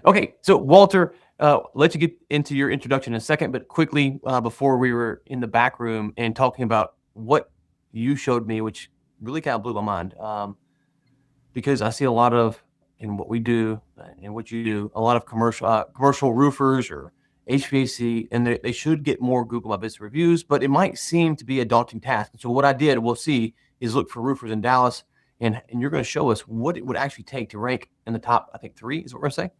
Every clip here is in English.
Okay, so Walter, let you get into your introduction in a second, but quickly, before we were in the back room and talking about what you showed me, which really kind of blew my mind, because I see a lot of in what we do and what you do, a lot of commercial roofers or HVAC, and they should get more Google My Business reviews, but it might seem to be a daunting task. So what I did, we'll see, is look for roofers in Dallas, and you're going to show us what it would actually take to rank in the top, I think, 3 is what we're going to say.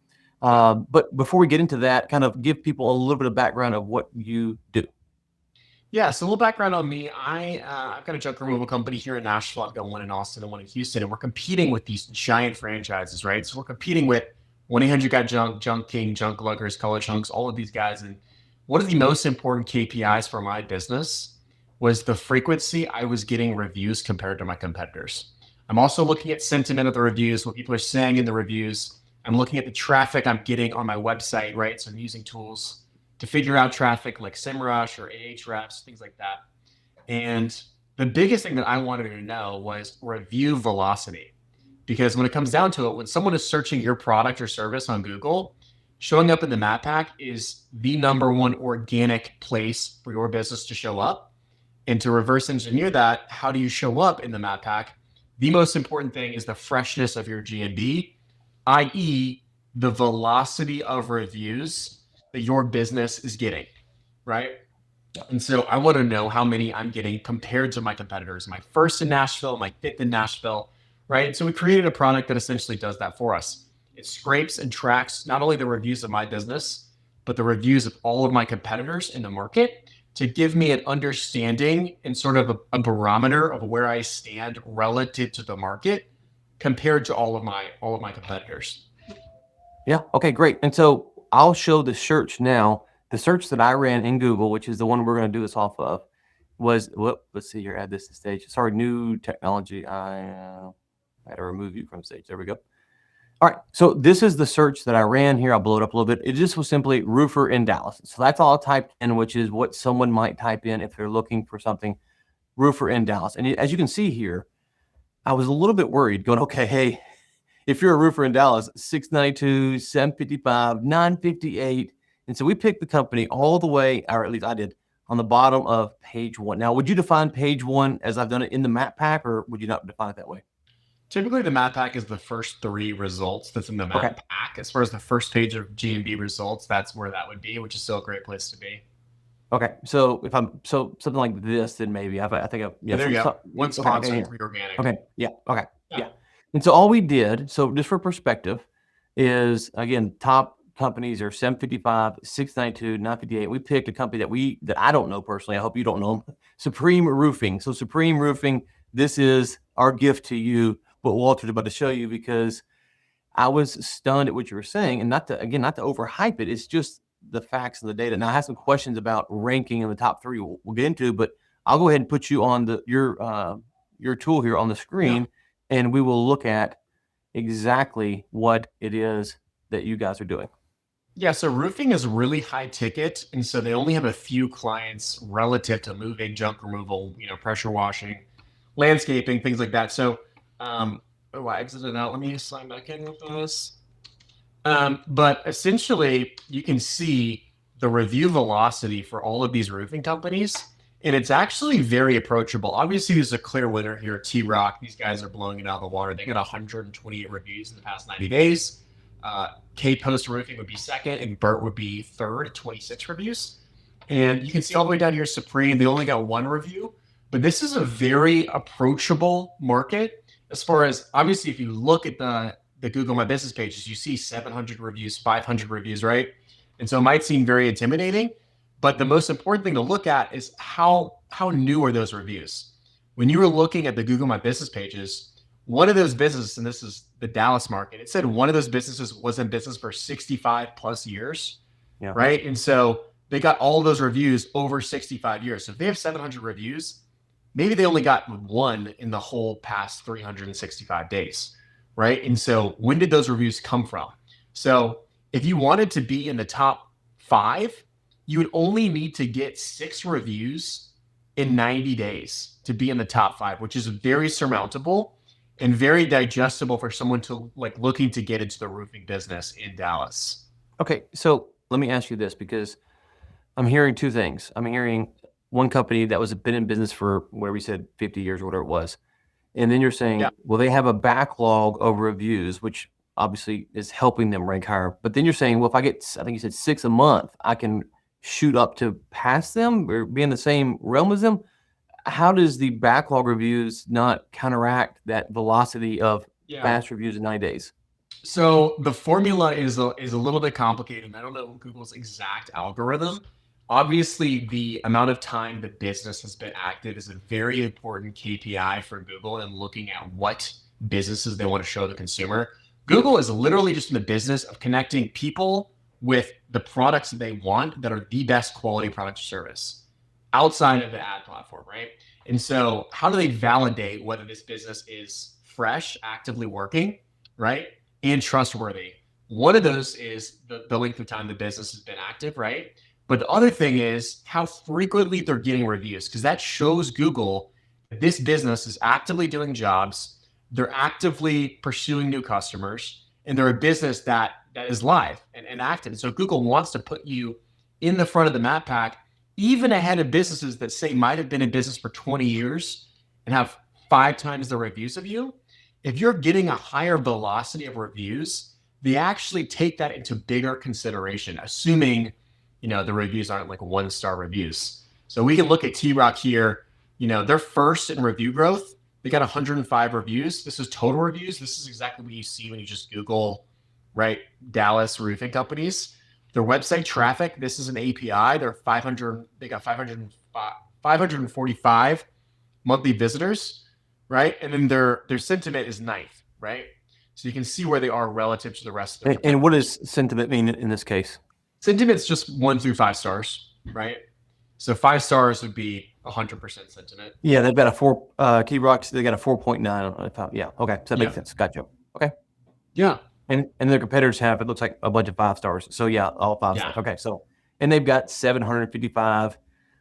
But before we get into that, kind of give people a little bit of background of what you do. Yeah, so a little background on me. I've got a junk removal company here in Nashville. I've got one in Austin and one in Houston, and we're competing with these giant franchises, right? So we're competing with 1-800 Got Junk, Junk King, Junk Luggers, Color Chunks, all of these guys. And one of the most important KPIs for my business was the frequency I was getting reviews compared to my competitors. I'm also looking at sentiment of the reviews, what people are saying in the reviews. I'm looking at the traffic I'm getting on my website, right? So I'm using tools to figure out traffic like SEMrush or Ahrefs, things like that. And the biggest thing that I wanted to know was review velocity. Because when it comes down to it, when someone is searching your product or service on Google, showing up in the map pack is the number one organic place for your business to show up. And to reverse engineer that, how do you show up in the map pack? The most important thing is the freshness of your GMB, i.e., the velocity of reviews that your business is getting, right? And so I want to know how many I'm getting compared to my competitors. My first in Nashville, my fifth in Nashville, right? So we created a product that essentially does that for us. It scrapes and tracks not only the reviews of my business, but the reviews of all of my competitors in the market to give me an understanding and sort of a barometer of where I stand relative to the market compared to all of my competitors. Yeah. Okay, great. And so I'll show the search now. The search that I ran in Google, which is the one we're going to do this off of, was, let's see here, add this to stage. Sorry, new technology. I had to remove you from stage. There we go. All right. So this is the search that I ran here. I'll blow it up a little bit. It just was simply roofer in Dallas. So that's all I typed in, which is what someone might type in if they're looking for something, roofer in Dallas. And as you can see here, I was a little bit worried going, okay, hey, if you're a roofer in Dallas, 692, 755, 958. And so we picked the company all the way, or at least I did, on the bottom of page 1. Now, would you define page 1 as I've done it in the map pack, or would you not define it that way? Typically, the map pack is the first three results that's in the Okay. map pack. As far as the first page of GMB results, that's where that would be, which is still a great place to be. Okay. So if I'm something like this, then maybe I think Yeah, there you go. One okay, sponsor, here. three organic. Okay. Yeah. Okay. Yeah. Yeah. And so all we did, so just for perspective, is again, top companies are 755, 692, 958. We picked a company that I don't know personally. I hope you don't know them. Supreme Roofing. So Supreme Roofing, this is our gift to you, what Walter's about to show you, because I was stunned at what you were saying, and not to overhype it. It's just the facts and the data. Now I have some questions about ranking in the top 3 we'll get into, but I'll go ahead and put you on your tool here on the screen, and we will look at exactly what it is that you guys are doing. Yeah, so roofing is really high ticket, and so they only have a few clients relative to moving, junk removal, pressure washing, landscaping, things like that. So, I exited out. Let me sign back in with this. But essentially, you can see the review velocity for all of these roofing companies, and it's actually very approachable. Obviously, there's a clear winner here, T Rock. These guys are blowing it out of the water. They got 128 reviews in the past 90 days. K Post Roofing would be second, and Burt would be third at 26 reviews. And you can see all the way down here, Supreme, they only got 1 review, but this is a very approachable market as far as, obviously, if you look at the Google My Business pages, you see 700 reviews, 500 reviews, right? And so it might seem very intimidating, but the most important thing to look at is how new are those reviews? When you were looking at the Google My Business pages, one of those businesses, and this is the Dallas market, it said one of those businesses was in business for 65 plus years, Yeah. right? And so they got all of those reviews over 65 years. So if they have 700 reviews, maybe they only got one in the whole past 365 days, right? And so when did those reviews come from? So if you wanted to be in the top 5, you would only need to get 6 reviews in 90 days to be in the top 5, which is very surmountable. and very digestible for someone to like looking to get into the roofing business in Dallas. Okay, so let me ask you this because I'm hearing two things. I'm hearing one company that was been in business for whatever you said, 50 years or whatever it was. And then you're Yeah. saying, well, they have a backlog of reviews, which obviously is helping them rank higher. But then you're saying, well, if I get, I think you said 6 a month, I can shoot up to pass them or be in the same realm as them. How does the backlog reviews not counteract that velocity of Yeah. fast reviews in 90 days? So the formula is a little bit complicated. I don't know Google's exact algorithm. Obviously, the amount of time the business has been active is a very important KPI for Google and looking at what businesses they want to show the consumer. Google is literally just in the business of connecting people with the products that they want that are the best quality product or service outside of the ad platform, right? And so, how do they validate whether this business is fresh, actively working, right? And trustworthy? One of those is the length of time the business has been active, right? But the other thing is how frequently they're getting reviews, because that shows Google that this business is actively doing jobs, they're actively pursuing new customers, and they're a business that is live and active. So Google wants to put you in the front of the map pack, even ahead of businesses that say might have been in business for 20 years and have 5 times the reviews of you. If you're getting a higher velocity of reviews, they actually take that into bigger consideration, assuming the reviews aren't like 1-star reviews. So we can look at T-Rock here. They're first in review growth. They got 105 reviews. This is total reviews. This is exactly what you see when you just Google, right, Dallas roofing companies. Their website traffic, this is an API. They got 545 monthly visitors, right? And then their sentiment is ninth, right? So you can see where they are relative to the rest of And what does sentiment mean in this case? Sentiment's just 1 through 5 stars, right? So 5 stars would be 100% sentiment. Yeah, they've got a 4 Key Rocks. They got a 4.9 on it. Yeah. Okay. So that makes sense. Gotcha. Okay. Yeah. And their competitors have, it looks like a bunch of 5 stars. So yeah, all 5 stars. Okay. So, and they've got 755,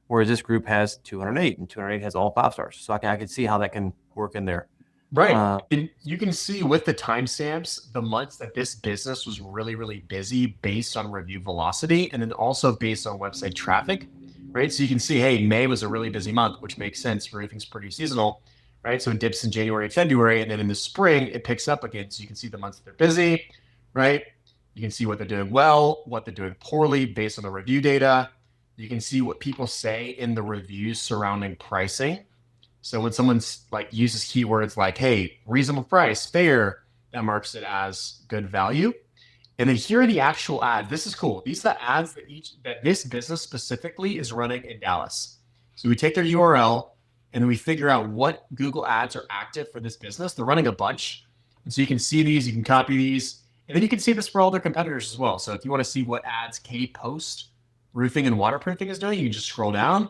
whereas this group has 208, and 208 has all 5 stars. So I can see how that can work in there. Right. And you can see with the timestamps, the months that this business was really, really busy based on review velocity and then also based on website traffic, right? So you can see, hey, May was a really busy month, which makes sense. Roofing's pretty seasonal, right? So it dips in January and February, and then in the spring, it picks up again. So you can see the months that they're busy, right? You can see what they're doing well, what they're doing poorly based on the review data. You can see what people say in the reviews surrounding pricing. So when someone's like uses keywords like, hey, reasonable price, fair, that marks it as good value. And then here are the actual ads. This is cool. These are the ads that this business specifically is running in Dallas. So we take their URL and then we figure out what Google ads are active for this business. They're running a bunch. And so you can see these, you can copy these, and then you can see this for all their competitors as well. So if you want to see what ads K Post Roofing and Waterproofing is doing, you can just scroll down.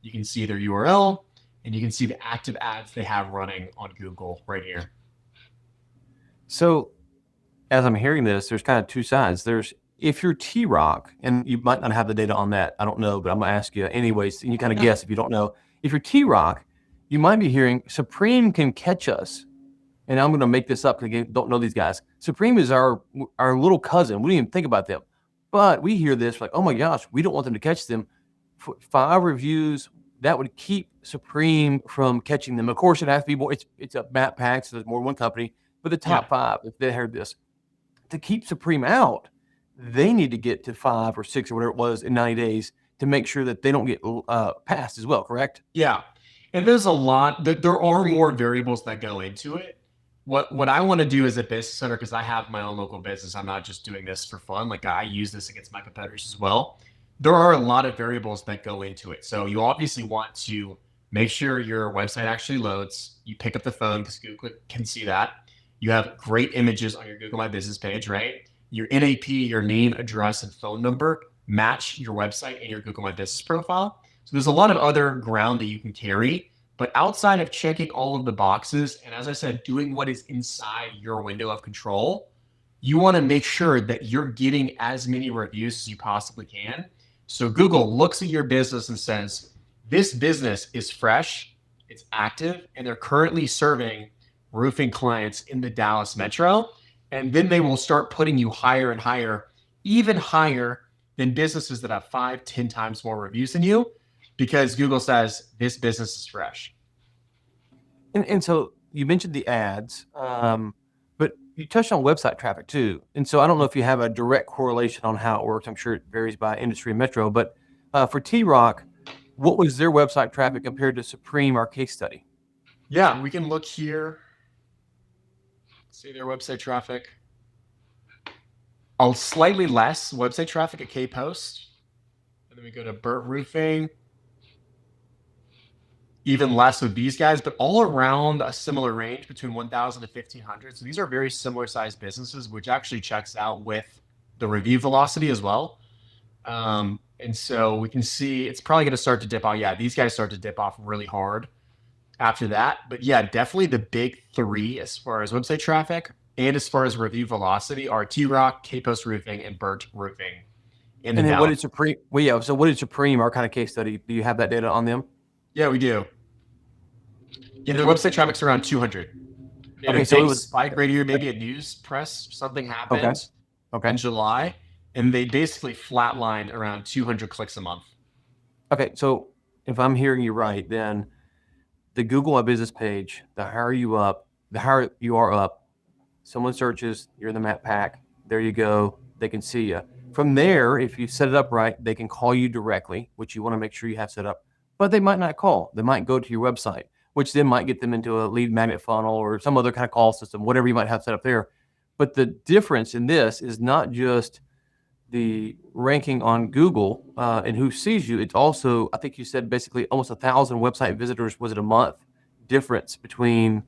You can see their URL. And you can see the active ads they have running on Google right here. So as I'm hearing this, there's kind of two sides. There's, if you're T-Rock, and you might not have the data on that, I don't know, but I'm gonna ask you anyways, and you kind of guess if you don't know. If you're T-Rock, you might be hearing Supreme can catch us. And I'm gonna make this up because I don't know these guys. Supreme is our little cousin. We didn't even think about them. But we hear this like, oh my gosh, we don't want them to catch them. 5 reviews, that would keep Supreme from catching them. Of course, it has to be more. It's a map pack, so there's more than one company. But the top 5, if they heard this, to keep Supreme out, they need to get to 5 or 6 or whatever it was in 90 days to make sure that they don't get passed as well. Correct? Yeah, and there's a lot. There are more variables that go into it. What I want to do as a business owner, because I have my own local business, I'm not just doing this for fun. Like I use this against my competitors as well. There are a lot of variables that go into it. So you obviously want to make sure your website actually loads. You pick up the phone because Google can see that. You have great images on your Google My Business page, right? Your NAP, your name, address, and phone number match your website and your Google My Business profile. So there's a lot of other ground that you can carry. But outside of checking all of the boxes, and as I said, doing what is inside your window of control, you want to make sure that you're getting as many reviews as you possibly can. So Google looks at your business and says, this business is fresh, it's active, and they're currently serving roofing clients in the Dallas metro. And then they will start putting you higher and higher, even higher than businesses that have 5, 10 times more reviews than you, because Google says this business is fresh. And so you mentioned the ads, but you touched on website traffic too. And so I don't know if you have a direct correlation on how it works. I'm sure it varies by industry and metro, but for T-Rock, what was their website traffic compared to Supreme, our case study? Yeah, we can look here, see their website traffic. Slightly less website traffic at K-Post. And then we go to Burt Roofing. Even less with these guys, but all around a similar range between 1,000 to 1,500. So these are very similar sized businesses, which actually checks out with the review velocity as well. And so we can see it's probably going to start to dip off. Yeah, these guys start to dip off really hard after that. But yeah, definitely the big three as far as website traffic and as far as review velocity are T-Rock, K-Post Roofing, and Burt Roofing. And then what did Supreme? Well, yeah. So what did Supreme, our kind of case study? Do you have that data on them? Yeah, we do. Yeah, their website traffic's around 200. Okay, so it was spike right here. Maybe a news press, something happened in July, and they basically flatlined around 200 clicks a month. Okay, so if I'm hearing you right, then the Google My Business page, the higher you are up, someone searches, you're in the map pack, there you go, they can see you. From there, if you set it up right, they can call you directly, which you want to make sure you have set up, but they might not call. They might go to your website, which then might get them into a lead magnet funnel or some other kind of call system, whatever you might have set up there. But the difference in this is not just the ranking on Google and who sees you. It's also, I think you said basically almost 1,000 website visitors, was it a month difference between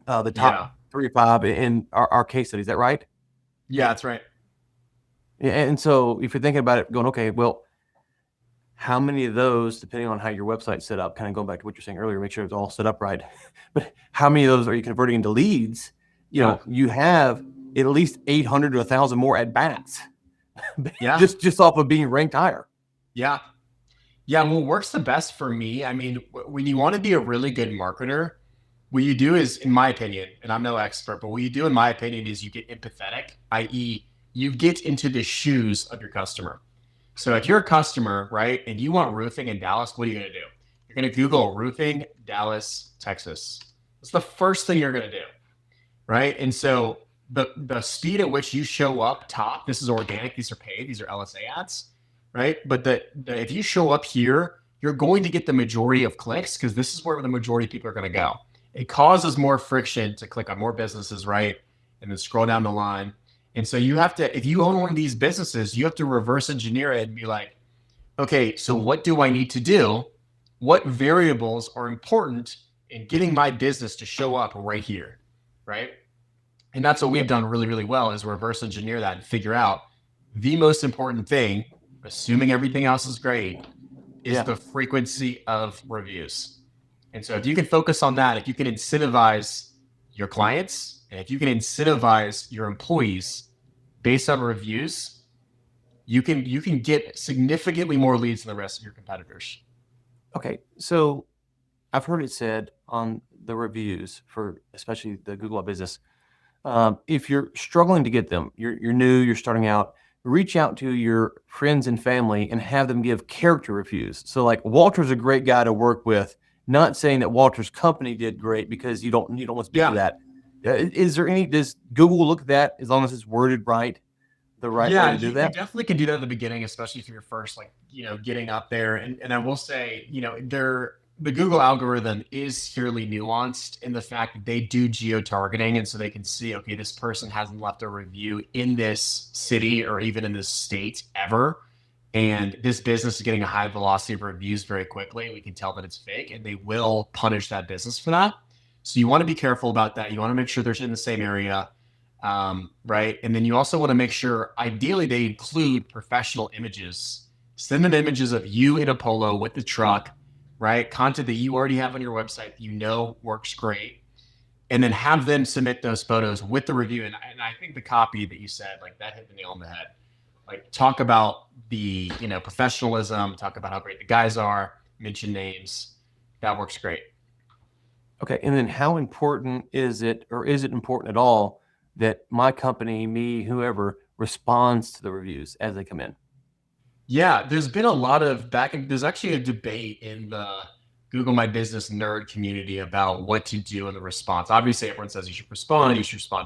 the top 3 or 5 in our case study. Is that right? Yeah, that's right. Yeah, and so if you're thinking about it, going, okay, well, how many of those, depending on how your website's set up, kind of going back to what you're saying earlier, make sure it's all set up right. But how many of those are you converting into leads? You know, you have at least 800 to 1,000 more at bats. Yeah, just off of being ranked higher. Yeah. What works the best for me, I mean, when you want to be a really good marketer, what you do is, in my opinion, and I'm no expert, but what you do, in my opinion, is you get empathetic, i.e., you get into the shoes of your customer. So if you're a customer, right, and you want roofing in Dallas, what are you going to do? You're going to Google roofing, Dallas, Texas. That's the first thing you're going to do, right? And so the speed at which you show up top, this is organic, these are paid, these are LSA ads, right? But if you show up here, you're going to get the majority of clicks because this is where the majority of people are going to go. It causes more friction to click on more businesses, right? And then scroll down the line. And so you have to, if you own one of these businesses, you have to reverse engineer it and be like, okay, so what do I need to do? What variables are important in getting my business to show up right here, right? And that's what we've done really, really well, is reverse engineer that and figure out the most important thing, assuming everything else is great, is the frequency of reviews. And so if you can focus on that, if you can incentivize your clients, and if you can incentivize your employees based on reviews, you can get significantly more leads than the rest of your competitors. Okay, so I've heard it said on the reviews for especially the Google My Business, if you're struggling to get them, you're new, you're starting out, reach out to your friends and family and have them give character reviews. So like Walter's a great guy to work with, not saying that Walter's company did great because you don't want to speak to that. Does Google look at that as long as it's worded right, the right way to do that? You definitely can do that at the beginning, especially if you're first, getting up there. And I will say, the Google algorithm is fairly nuanced in the fact that they do geo-targeting. And so they can see, okay, this person hasn't left a review in this city or even in this state ever. And this business is getting a high velocity of reviews very quickly. We can tell that it's fake, and they will punish that business for that. So you want to be careful about that. You want to make sure they're in the same area, right? And then you also want to make sure, ideally, they include professional images. Send them images of you in a polo with the truck, right? Content that you already have on your website that works great. And then have them submit those photos with the review. And I think the copy that you said, that hit the nail on the head. Talk about the professionalism, talk about how great the guys are, mention names. That works great. Okay. And then how important is it, or is it important at all, that my company, me, whoever, responds to the reviews as they come in? Yeah, there's been a lot of there's actually a debate in the Google My Business nerd community about what to do in the response. Obviously, everyone says you should respond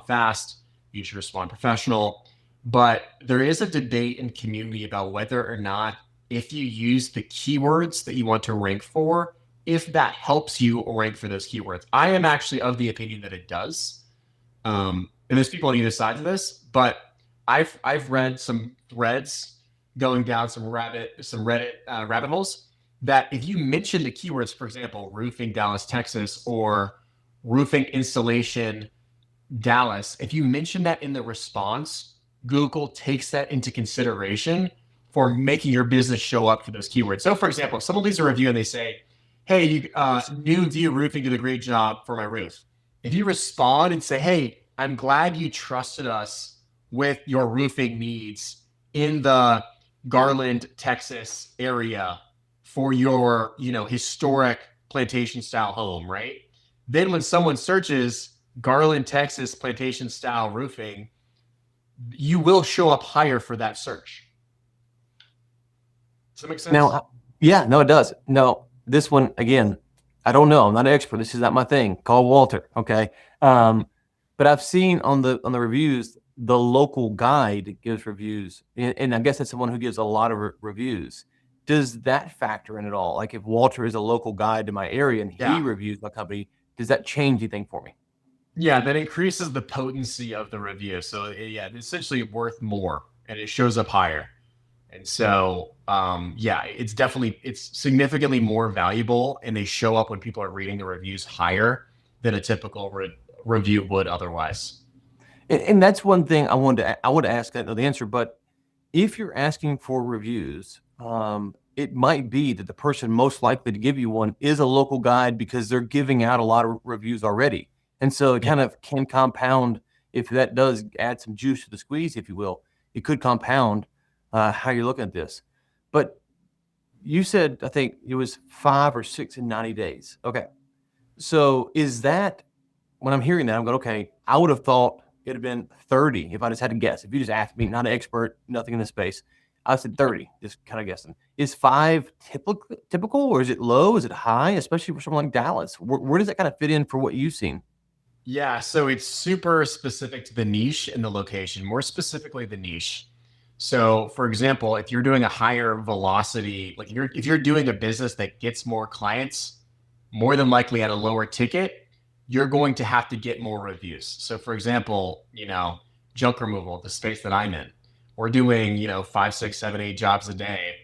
fast, you should respond professional. But there is a debate in community about whether or not, if you use the keywords that you want to rank for, if that helps you rank for those keywords. I am actually of the opinion that it does. And there's people on either side of this, but I've read some threads going down some Reddit rabbit holes, that if you mention the keywords, for example, roofing Dallas, Texas, or roofing installation Dallas, if you mention that in the response, Google takes that into consideration for making your business show up for those keywords. So, for example, if someone leaves a review and they say, "Hey, New View Roofing did a great job for my roof." If you respond and say, "Hey, I'm glad you trusted us with your roofing needs in the Garland, Texas area for your, historic plantation style home," right? Then when someone searches Garland, Texas plantation style roofing, you will show up higher for that search. Does that make sense? Now, yeah, no, it does. No, this one, again, I don't know. I'm not an expert. This is not my thing. Call Walter. Okay. But I've seen on the reviews, the local guide gives reviews, and I guess that's the one who gives a lot of reviews. Does that factor in at all? Like if Walter is a local guide to my area and he Yeah. reviews my company, does that change anything for me? Yeah, that increases the potency of the review. So yeah, it's essentially worth more and it shows up higher. And so yeah, it's significantly more valuable, and they show up when people are reading the reviews higher than a typical review would otherwise. And that's one thing I would ask that know the answer, but if you're asking for reviews, it might be that the person most likely to give you one is a local guide because they're giving out a lot of reviews already. And so it Yeah. kind of can compound if that does add some juice to the squeeze, if you will. It could compound how you're looking at this. But you said, I think it was 5 or 6 in 90 days. Okay. So is that when I'm hearing that, I'm going, okay, I would have thought it'd have been 30 if I just had to guess. If you just asked me, not an expert, nothing in this space, I said 30, just kind of guessing. Is 5 typical, or is it low? Is it high, especially for someone like Dallas? Where does that kind of fit in for what you've seen? Yeah, so it's super specific to the niche and the location, more specifically the niche. So, for example, if you're doing a higher velocity, like if you're doing a business that gets more clients, more than likely at a lower ticket, you're going to have to get more reviews. So, for example, junk removal, the space that I'm in, we're doing, 5, 6, 7, 8 jobs a day,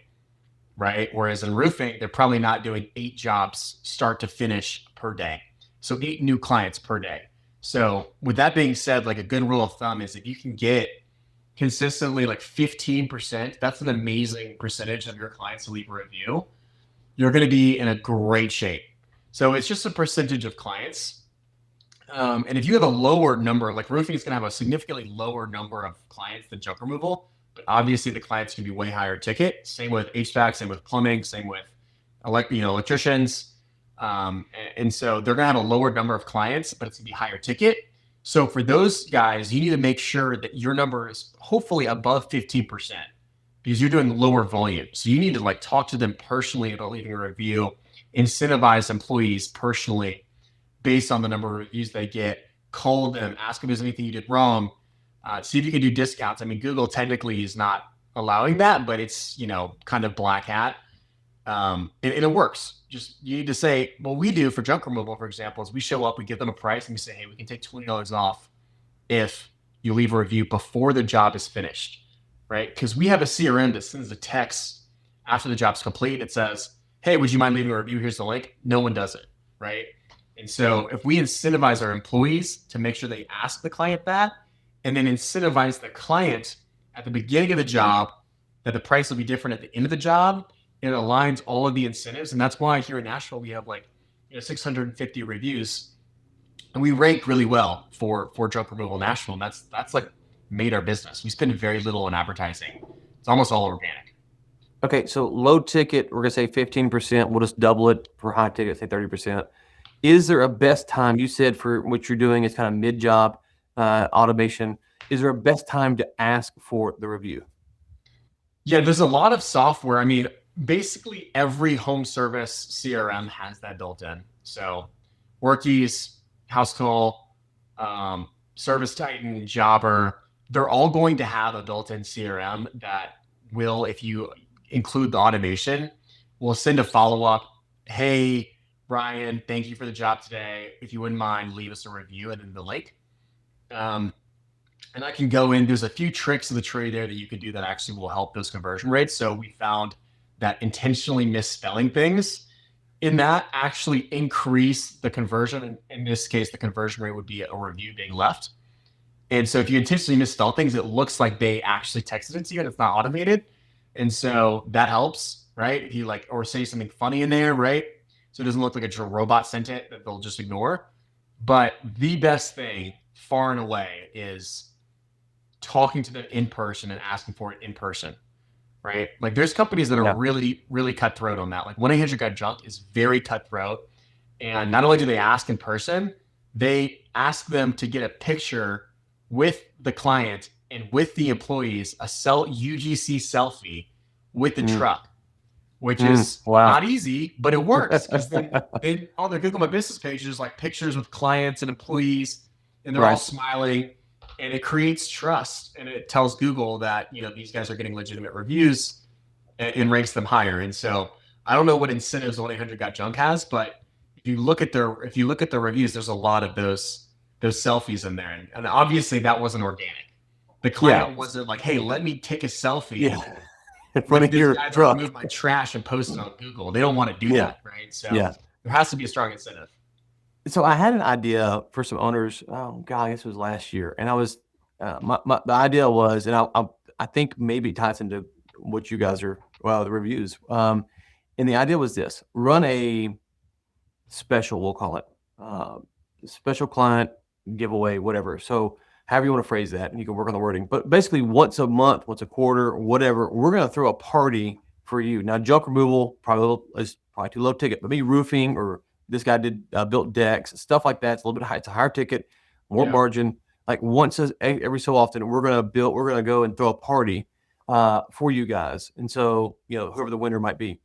right? Whereas in roofing, they're probably not doing 8 jobs start to finish per day. So 8 new clients per day. So with that being said, like a good rule of thumb is if you can get consistently like 15%, that's an amazing percentage of your clients to leave a review. You're going to be in a great shape. So it's just a percentage of clients. And if you have a lower number, like roofing is going to have a significantly lower number of clients than junk removal, but obviously the clients can be way higher ticket. Same with HVAC, same with plumbing, same with electricians. And so they're going to have a lower number of clients, but it's going to be higher ticket. So for those guys, you need to make sure that your number is hopefully above 15% because you're doing lower volume. So you need to like talk to them personally about leaving a review, incentivize employees personally based on the number of reviews they get, call them, ask if there's anything you did wrong, see if you can do discounts. I mean, Google technically is not allowing that, but it's, kind of black hat. And it works. Just you need to say, what we do for junk removal, for example, is we show up, we give them a price, and we say, hey, we can take $20 off if you leave a review before the job is finished, right? Because we have a CRM that sends a text after the job's complete. It says, hey, would you mind leaving a review? Here's the link. No one does it, right? And so if we incentivize our employees to make sure they ask the client that, and then incentivize the client at the beginning of the job that the price will be different at the end of the job, it aligns all of the incentives. And that's why here in Nashville, we have 650 reviews, and we rank really well for junk removal in Nashville. And that's like made our business. We spend very little on advertising. It's almost all organic. Okay, so low ticket, we're gonna say 15%. We'll just double it for high ticket, say 30%. Is there a best time? You said for what you're doing is kind of mid-job automation. Is there a best time to ask for the review? Yeah, there's a lot of software. I mean, basically every home service CRM has that built in. So Workies, Housecall, Service Titan, Jobber, they're all going to have a built-in CRM that will, if you include the automation, will send a follow-up. Hey, Brian, thank you for the job today. If you wouldn't mind, leave us a review and then the link. Um, and I can go in. There's a few tricks of the trade there that you can do that actually will help those conversion rates. So we found that intentionally misspelling things in that actually increase the conversion. And in this case, the conversion rate would be a review being left. And so if you intentionally misspell things, it looks like they actually texted it to you and it's not automated. And so that helps, right? If you like, or say something funny in there, right? So it doesn't look like a robot sent it that they'll just ignore. But the best thing far and away is talking to them in person and asking for it in person, right? Like there's companies that are Yeah. really, really cutthroat on that. Like 1-800-GOT-JUNK is very cutthroat. And not only do they ask in person, they ask them to get a picture with the client and with the employees, a UGC selfie with the truck, which is Wow. not easy, but it works because then on their Google My Business page, there's like pictures with clients and employees, and they're all Right. smiling, and it creates trust, and it tells Google that these guys are getting legitimate reviews and ranks them higher. And so I don't know what incentives 1-800-GOT-JUNK has, but if you look at their reviews, there's a lot of those selfies in there, and obviously that wasn't organic. The client wasn't like, "Hey, let me take a selfie." Yeah. In front of this your guy truck. remove my trash and post it on Google. They don't want to do Yeah. that, right? So Yeah. there has to be a strong incentive. So I had an idea for some owners. Oh God, I guess it was last year, and I was the idea was, and I think maybe it ties into what you guys are, well, the reviews. And the idea was this: run a special, we'll call it, special client giveaway, whatever. So however you want to phrase that, and you can work on the wording. But basically, once a month, once a quarter, whatever, we're going to throw a party for you. Now, junk removal is probably too low ticket, but maybe roofing, or this guy did built decks, stuff like that. It's a little bit high. It's a higher ticket, more margin. Like once every so often, we're going to go and throw a party for you guys. And so, whoever the winner might be.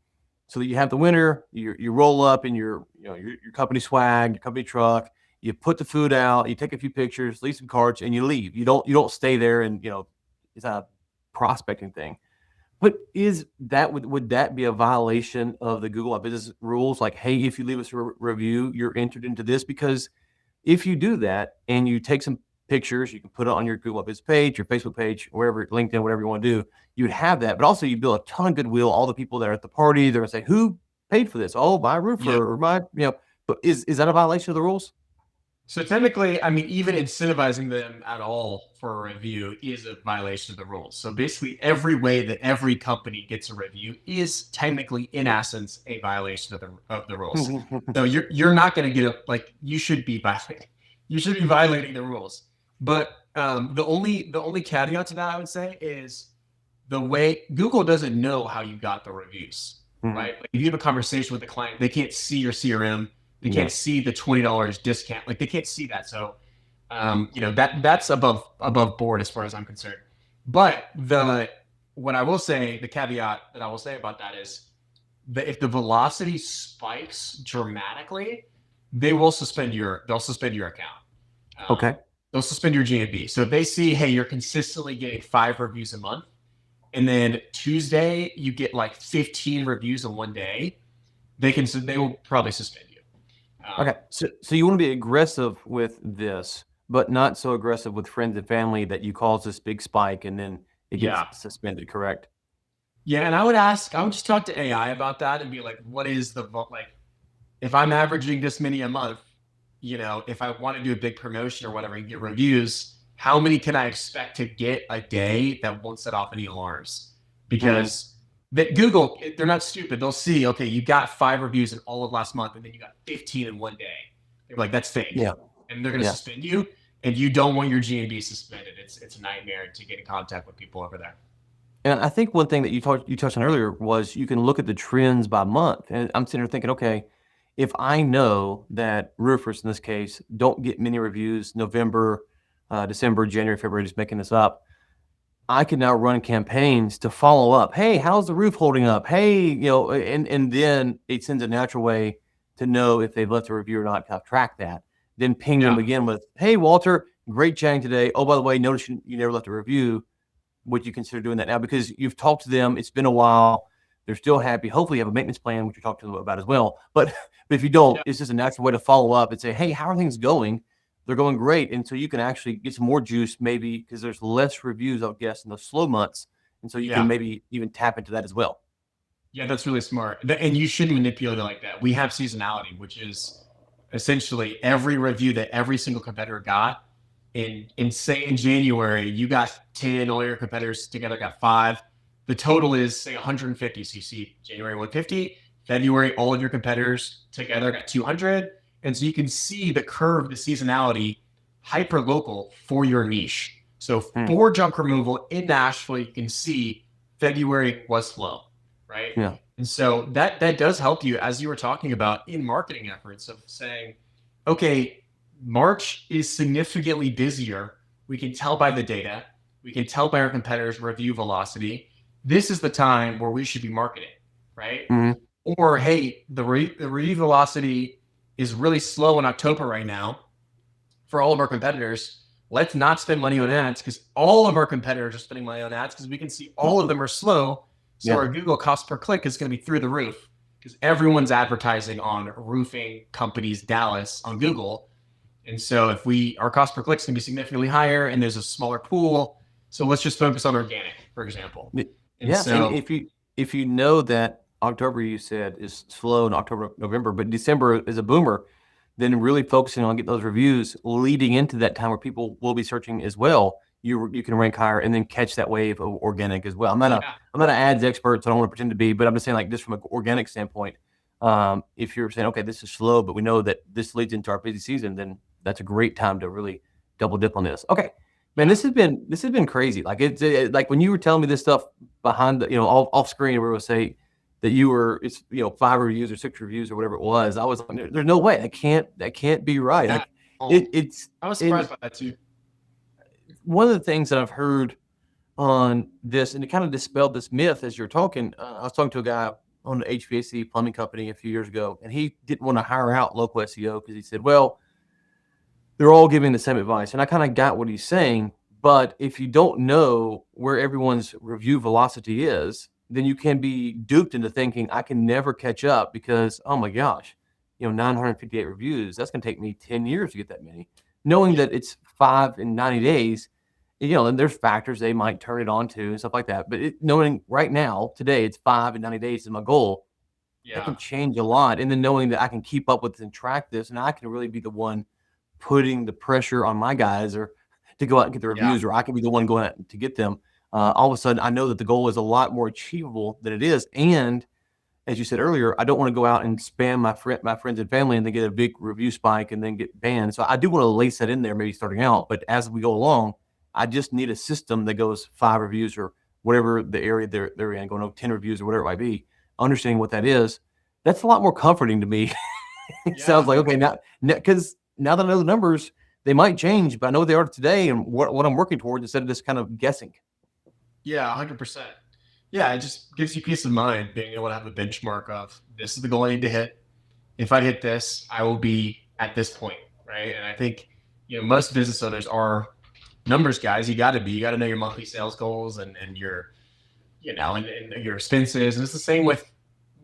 So that you have the winner, you roll up in your company swag, your company truck, you put the food out, you take a few pictures, leave some cards, and you leave. You don't stay there, and it's a prospecting thing. But would that be a violation of the Google My Business rules? Like, hey, if you leave us a review, you're entered into this. Because if you do that and you take some pictures, you can put it on your Google My Business page, your Facebook page, wherever, LinkedIn, whatever you want to do, you'd have that. But also you build a ton of goodwill. All the people that are at the party, they're going to say, who paid for this? Oh, my roofer or my, but is that a violation of the rules? So technically, I mean, even incentivizing them at all for a review is a violation of the rules. So basically, every way that every company gets a review is technically, in essence, a violation of the rules. So you're not going to get you should be violating the rules. But the only caveat to that I would say is the way Google doesn't know how you got the reviews, right? Like if you have a conversation with the client, they can't see your CRM. They can't see the $20 discount. Like they can't see that. So, that's above board as far as I'm concerned. But what I will say, the caveat that I will say about that is that if the velocity spikes dramatically, they'll suspend your account. Okay. They'll suspend your GMB. So if they see, hey, you're consistently getting 5 reviews a month, and then Tuesday you get like 15 reviews in one day, they will probably suspend you. Okay. So you want to be aggressive with this, but not so aggressive with friends and family that you cause this big spike and then it gets suspended, correct? Yeah. And I would just talk to AI about that and be like, what is if I'm averaging this many a month, if I want to do a big promotion or whatever and get reviews, how many can I expect to get a day that won't set off any alarms? Because that Google, they're not stupid. They'll see, okay, you got 5 reviews in all of last month, and then you got 15 in one day. They're like, that's fake. Yeah. And they're going to suspend you, and you don't want your GMB suspended. It's a nightmare to get in contact with people over there. And I think one thing that you touched on earlier was you can look at the trends by month. And I'm sitting here thinking, okay, if I know that roofers in this case don't get many reviews November, December, January, February, just making this up, I can now run campaigns to follow up. Hey, how's the roof holding up? Hey, and then it sends a natural way to know if they've left a review or not, to track that. Then ping them Yeah. again with, hey, Walter, great chatting today. Oh, by the way, notice you never left a review. Would you consider doing that now? Because you've talked to them, it's been a while, they're still happy. Hopefully, you have a maintenance plan, which you're talking to them about as well. But if you don't, Yeah. it's just a natural way to follow up and say, hey, how are things going? They're going great. And so you can actually get some more juice, maybe because there's less reviews, I would guess, in those slow months. And so you can Yeah. maybe even tap into that as well. Yeah, that's really smart. And you shouldn't manipulate it like that. We have seasonality, which is essentially every review that every single competitor got. In say in January, you got 10, all your competitors together got 5. The total is say 150. So you see January 150, February, all of your competitors together got 200. And so you can see the curve, the seasonality, hyper local for your niche. So Hmm. for junk removal in Nashville, you can see February was slow, right? Yeah. And so that does help you, as you were talking about, in marketing efforts of saying, okay, March is significantly busier. We can tell by the data. We can tell by our competitors' review velocity. This is the time where we should be marketing, right? Mhm. Or hey, the review velocity is really slow in October right now for all of our competitors. Let's not spend money on ads because all of our competitors are spending money on ads because we can see all of them are slow. So Yeah. our Google cost per click is going to be through the roof because everyone's advertising on roofing companies Dallas on Google. And so if our cost per click is going to be significantly higher and there's a smaller pool, so let's just focus on organic, for example. And Yes. And so if you know that October, you said, is slow in October, November, but December is a boomer, then really focusing on getting those reviews leading into that time where people will be searching as well, you can rank higher and then catch that wave of organic as well. yeah, I'm not an ads expert, so I don't want to pretend to be, but I'm just saying, like, just from an organic standpoint, if you're saying, okay, this is slow, but we know that this leads into our busy season, then that's a great time to really double dip on this. Okay, man, yeah, this has been crazy. Like, it's like when you were telling me this stuff behind the, off screen, where we'll say that you were, it's 5 reviews or 6 reviews or whatever it was. I was like, there's no way that can't be right. yeah. Like, Oh, it's I was in surprised by that too. one of the things that I've heard on this, and it kind of dispelled this myth as you're talking. I was talking to a guy on the HVAC plumbing company a few years ago, and he didn't want to hire out local SEO because he said, well, they're all giving the same advice. And I kind of got what he's saying. But if you don't know where everyone's review velocity is, then you can be duped into thinking I can never catch up because, oh my gosh, 958 reviews, that's going to take me 10 years to get that many. Knowing that it's 5 in 90 days, and there's factors they might turn it on to and stuff like that. But knowing right now, today, it's 5 in 90 days is my goal, that Yeah, can change a lot. And then knowing that I can keep up with this and track this, and I can really be the one putting the pressure on my guys or to go out and get the yeah, reviews, or I can be the one going out to get them. All of a sudden, I know that the goal is a lot more achievable than it is. And as you said earlier, I don't want to go out and spam my friends and family and then get a big review spike and then get banned. So I do want to lace that in there, maybe starting out. But as we go along, I just need a system that goes 5 reviews or whatever the area they're in, going over 10 reviews or whatever it might be. Understanding what that is, that's a lot more comforting to me. It sounds yeah, like, okay, now because now that I know the numbers, they might change, but I know what they are today and what I'm working towards instead of just kind of guessing. yeah, 100%. Yeah, it just gives you peace of mind being able to have a benchmark of this is the goal I need to hit. If I hit this, I will be at this point, right? And I think most business owners are numbers guys. You got to be. You got to know your monthly sales goals and your and your expenses. And it's the same with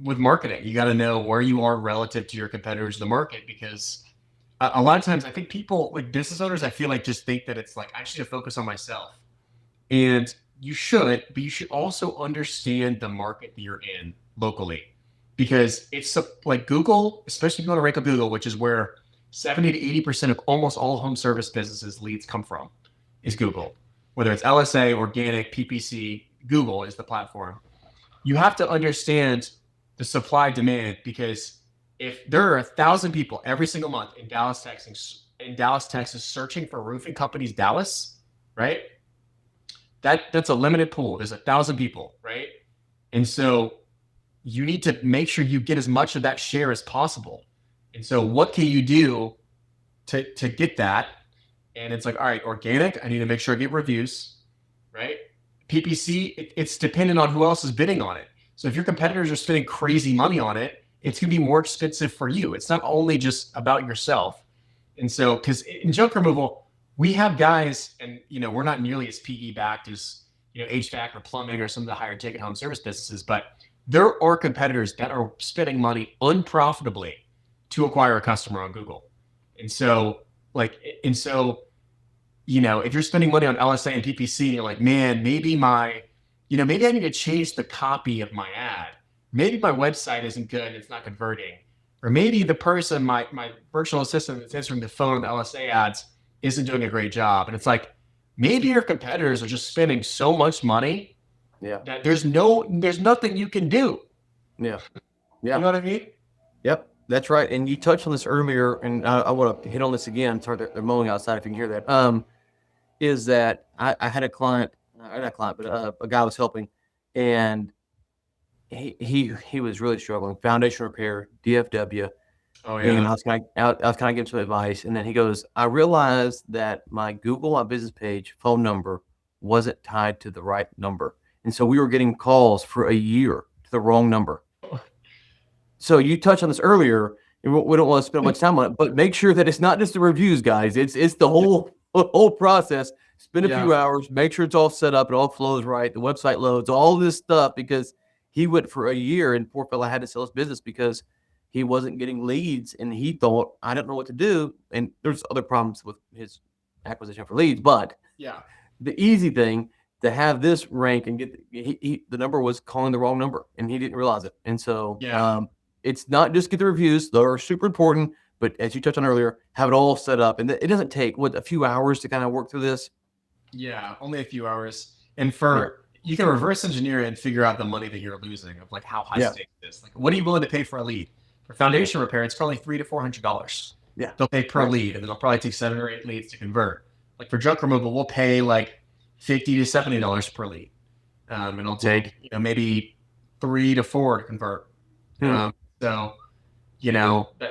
marketing. You got to know where you are relative to your competitors in the market because a lot of times I think people like business owners, I feel like just think that it's like I just need to focus on myself. And you should, but you should also understand the market that you're in locally because it's like Google, especially if you want to rank up Google, which is where 70 to 80% of almost all home service businesses leads come from, is Google. Whether it's LSA, organic, PPC, Google is the platform. You have to understand the supply demand because if there are 1,000 people every single month in Dallas, Texas, searching for roofing companies, Dallas, right? That's a limited pool. There's 1,000 people, right? And so you need to make sure you get as much of that share as possible. And so what can you do to get that? And it's like, all right, organic, I need to make sure I get reviews, right? PPC, it's dependent on who else is bidding on it. So if your competitors are spending crazy money on it, it's going to be more expensive for you. It's not only just about yourself. And so, because in junk removal, we have guys, and we're not nearly as PE backed as HVAC or plumbing or some of the higher ticket home service businesses, but there are competitors that are spending money unprofitably to acquire a customer on Google. And so, if you're spending money on LSA and PPC, and you're like, man, maybe maybe I need to change the copy of my ad. Maybe my website isn't good, it's not converting. Or maybe the person, my virtual assistant that's answering the phone in the LSA ads isn't doing a great job. And it's like, maybe your competitors are just spending so much money that there's nothing you can do. Yeah. You know what I mean? Yep, that's right. And you touched on this earlier, and I want to hit on this again. Sorry, they're mowing outside if you can hear that. Is that I had a client, not a client, but a guy I was helping, and he was really struggling. Foundation repair, DFW. Oh And I yeah. was kind of giving some advice, and then he goes, "I realized that my Google My Business page phone number wasn't tied to the right number, and so we were getting calls for a year to the wrong number." So you touched on this earlier, and we don't want to spend much time on it, but make sure that it's not just the reviews, guys. It's the whole process. Spend a few hours, make sure it's all set up, it all flows right, the website loads, all this stuff, because he went for a year, and poor fella had to sell his business because he wasn't getting leads, and he thought, I don't know what to do. And there's other problems with his acquisition for leads, but Yeah. the easy thing to have this rank and get the number was calling the wrong number, and he didn't realize it. And so it's not just get the reviews; those are super important. But as you touched on earlier, have it all set up, and it doesn't take a few hours to kind of work through this. Yeah, only a few hours. And you can reverse engineer and figure out the money that you're losing of like how high stakes it is. Like, what are you willing to pay for a lead? For foundation repair, it's probably $300 to $400. Yeah. They'll pay per lead, and then they'll probably take 7 or 8 leads to convert. Like for junk removal, we'll pay like $50 to $70 per lead. And it'll take maybe 3 to 4 to convert. So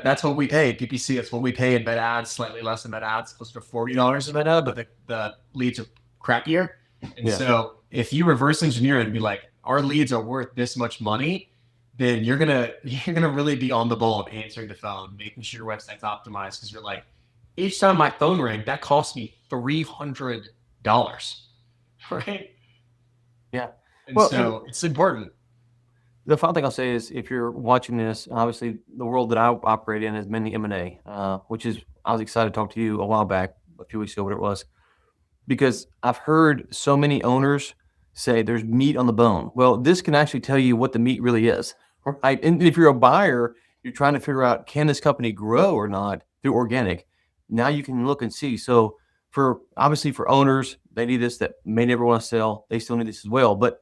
that's what we pay. PPC, that's what we pay in bed ads, slightly less than bed ads, closer to $40 a bed ad, but the leads are crappier. And so if you reverse engineer it and be like, our leads are worth this much money, then you're gonna really be on the ball of answering the phone, making sure your website's optimized, because you're like, each time my phone rang, that cost me $300. Right? Yeah. And so it's important. The final thing I'll say is, if you're watching this, obviously the world that I operate in is mainly M&A, which is, I was excited to talk to you a while back, a few weeks ago, whatever it was, because I've heard so many owners say there's meat on the bone. Well, this can actually tell you what the meat really is, right? And if you're a buyer, you're trying to figure out, can this company grow or not through organic? Now you can look and see. So obviously for owners, they need this that may never want to sell. They still need this as well. But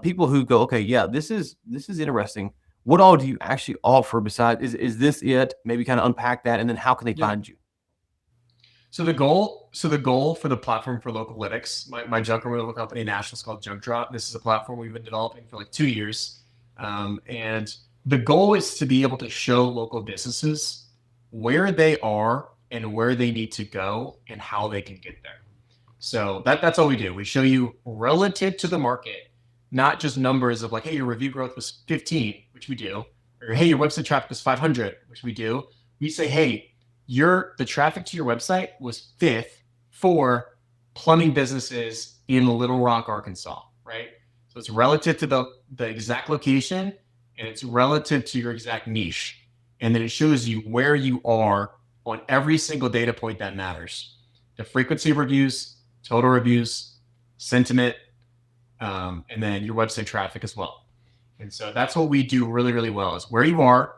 people who go, okay, yeah, this is interesting. What all do you actually offer besides? Is this it? Maybe kind of unpack that, and then how can they find you? So the goal for the platform for Localytics, my junk removal company, national, is called Junk Drop. This is a platform we've been developing for like 2 years, and the goal is to be able to show local businesses where they are and where they need to go and how they can get there. So that's all we do. We show you relative to the market, not just numbers of like, hey, your review growth was 15, which we do, or hey, your website traffic was 500, which we do. We say, hey, the traffic to your website was 5th for plumbing businesses in Little Rock, Arkansas, right? So it's relative to the exact location, and it's relative to your exact niche. And then it shows you where you are on every single data point that matters. The frequency of reviews, total reviews, sentiment, and then your website traffic as well. And so that's what we do really, really well, is where you are,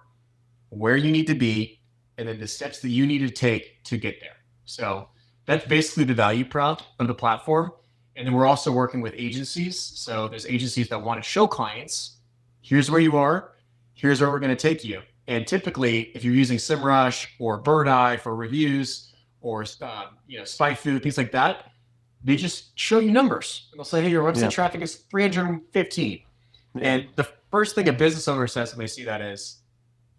where you need to be, and then the steps that you need to take to get there. So that's basically the value prop of the platform. And then we're also working with agencies. So there's agencies that want to show clients, here's where you are, here's where we're going to take you. And typically, if you're using SEMrush or Bird Eye for reviews, or SpyFu, things like that, they just show you numbers. And they'll say, hey, your website traffic is 315. And the first thing a business owner says when they see that is,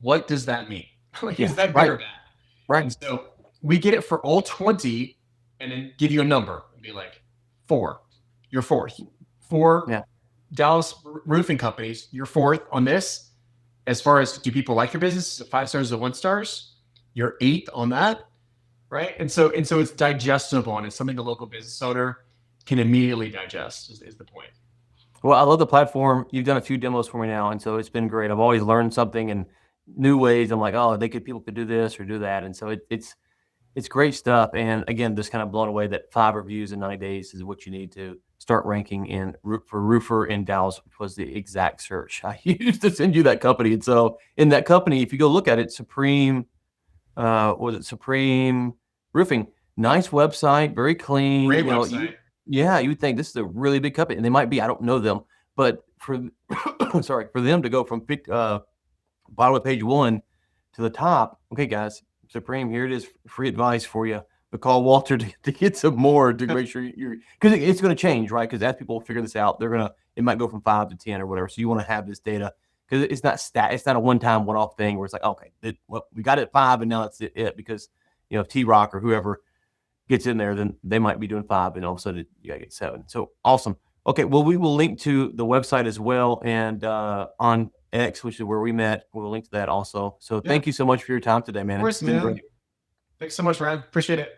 what does that mean? Like, Yeah. is that good Right. or bad? Right. And so we get it for all 20 and then give you a number and be like, 4. You're fourth. 4 Yeah. Dallas roofing companies, you're fourth on this. As far as do people like your business? Is it 5 stars or 1 stars? You're eighth on that, right? And so it's digestible and it's something the local business owner can immediately digest. Is the point? Well, I love the platform. You've done a few demos for me now, and so it's been great. I've always learned something and new ways. I'm like, oh, people could do this or do that, and so it's great stuff. And again, just kind of blown away that 5 reviews in 90 days is what you need to start ranking for roofer in Dallas, which was the exact search I used to send you that company. And so in that company, if you go look at it, Supreme, was it Supreme Roofing? Nice website, very clean. Great You know, website. yeah, you would think this is a really big company, and they might be. I don't know them, but for sorry, for them to go from bottom of page 1 to the top. Okay, guys, Supreme, here it is, free advice for you. But call Walter to get some more to make sure you're because it's going to change, right? Because as people figure this out, it might go from 5 to 10 or whatever. So you want to have this data because it's not a one-time, one-off thing where it's like, okay, we got it at 5 and now that's it. Because if T Rock or whoever gets in there, then they might be doing 5 and all of a sudden you got to get 7. So awesome. Okay, well, we will link to the website as well, and on X, which is where we met, we'll link to that also. So thank you so much for your time today, man. Of course, It's been man. great. Thanks so much, Ryan. Appreciate it.